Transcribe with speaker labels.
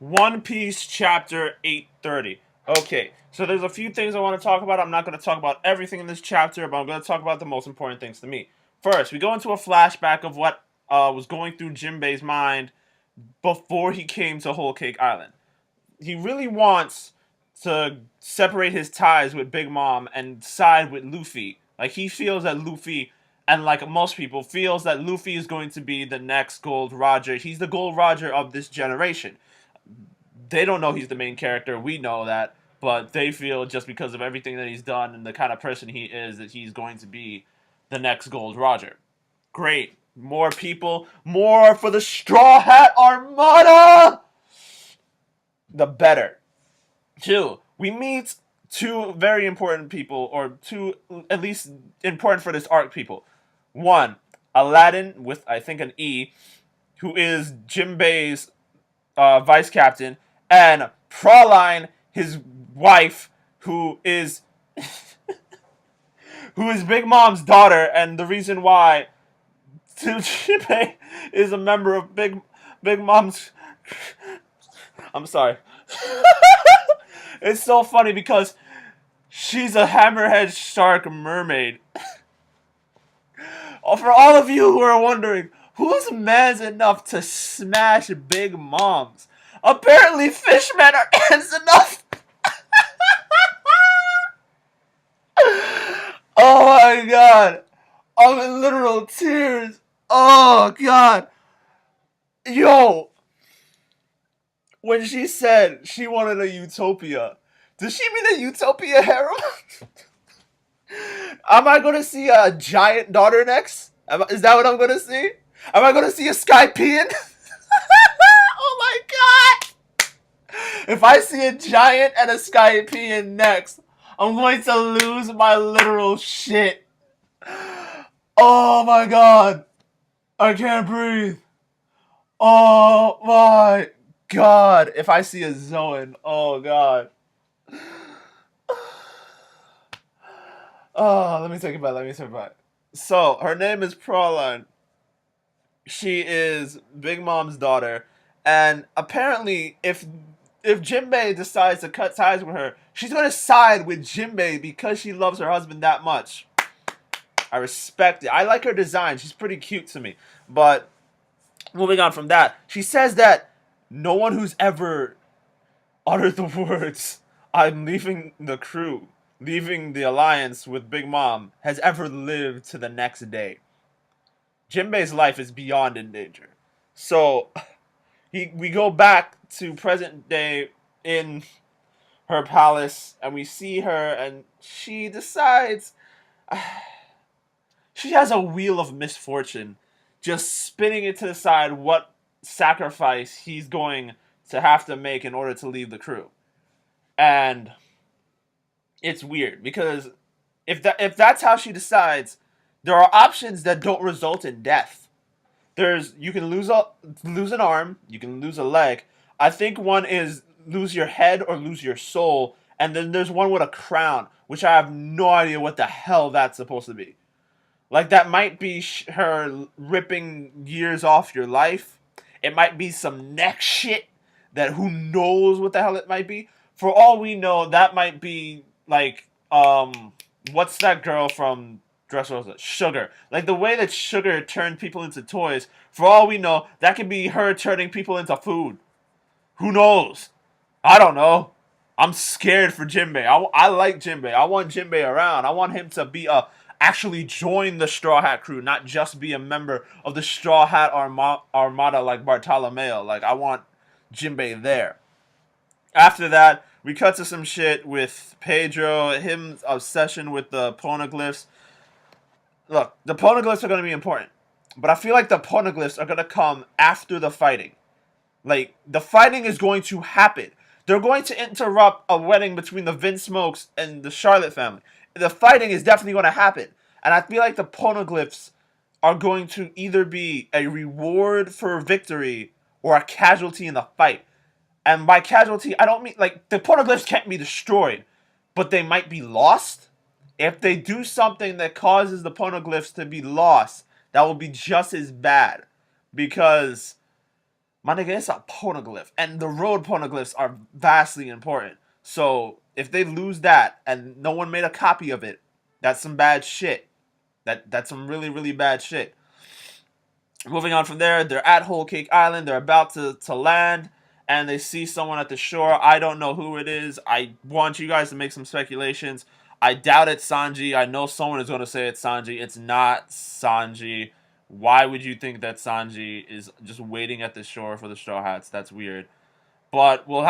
Speaker 1: One Piece chapter 830. Okay, so there's a few things I want to talk about. I'm not going to talk about everything in this chapter, but I'm going to talk about the most important things to me. First, we go into a flashback of what was going through Jinbei's mind before he came to Whole Cake Island. He really wants to separate his ties with Big Mom and side with Luffy. Like, he feels that Luffy, and like most people, feels that Luffy is going to be the next Gold Roger. He's the Gold Roger of this generation. They don't know he's the main character. We know that, but they feel just because of everything that he's done and the kind of person he is that he's going to be the next Gold Roger. Great. More people, more for the Straw Hat Armada! The better. Two, we meet two very important people, or two at least important for this arc people. One, Aladdin with I think an E, who is Jinbei's vice captain, and Fraulein, his wife, who is Big Mom's daughter, and the reason why Jinbei is a member of Big Mom's. I'm sorry. It's so funny because she's a hammerhead shark mermaid. For all of you who are wondering, who's man's enough to smash Big Moms? Apparently, fishmen are ants enough. Oh my god. I'm in literal tears. Oh god. Yo. When she said she wanted a utopia, does she mean a utopia harem? Am I going to see a giant daughter next? Is that what I'm going to see? Am I going to see a Skypean? Oh my god! If I see a giant and a Skypean next, I'm going to lose my literal shit. Oh my god. I can't breathe. Oh my god. If I see a Zoan, oh god. Oh, let me take it back. So, her name is Fraulein. She is Big Mom's daughter. And apparently, if Jinbei decides to cut ties with her, she's going to side with Jinbei because she loves her husband that much. I respect it. I like her design. She's pretty cute to me. But moving on from that, she says that no one who's ever uttered the words, "I'm leaving the crew, leaving the alliance with Big Mom," has ever lived to the next day. Jinbei's life is beyond in danger. So, we go back to present day in her palace, and we see her, and she decides she has a wheel of misfortune, just spinning it to the side what sacrifice he's going to have to make in order to leave the crew. And it's weird because if that's how she decides, there are options that don't result in death. You can lose an arm, you can lose a leg. I think one is lose your head or lose your soul, and then there's one with a crown, which I have no idea what the hell that's supposed to be. Like, that might be her ripping years off your life. It might be some neck shit that who knows what the hell it might be. For all we know, that might be like what's that girl from Dressrosa? Sugar. Like, the way that Sugar turned people into toys, for all we know, that could be her turning people into food. Who knows? I don't know. I'm scared for Jinbei. I like Jinbei. I want Jinbei around. I want him to be actually join the Straw Hat crew, not just be a member of the Straw Hat Armada like Bartolomeo. Like, I want Jinbei there. After that, we cut to some shit with Pedro, his obsession with the poneglyphs. Look, the poneglyphs are going to be important, but I feel like the poneglyphs are going to come after the fighting. Like, the fighting is going to happen. They're going to interrupt a wedding between the Vince Smokes and the Charlotte family. The fighting is definitely going to happen. And I feel like the poneglyphs are going to either be a reward for victory or a casualty in the fight. And by casualty, I don't mean, like, the poneglyphs can't be destroyed, but they might be lost. If they do something that causes the poneglyphs to be lost, that will be just as bad. Because My nigga, it's a poneglyph. And the road poneglyphs are vastly important. So if they lose that and no one made a copy of it, that's some bad shit. That's some really, really bad shit. Moving on from there, they're at Whole Cake Island. They're about to land, and they see someone at the shore. I don't know who it is. I want you guys to make some speculations. I doubt it's Sanji. I know someone is going to say it's Sanji. It's not Sanji. Why would you think that Sanji is just waiting at the shore for the Straw Hats? That's weird. But we'll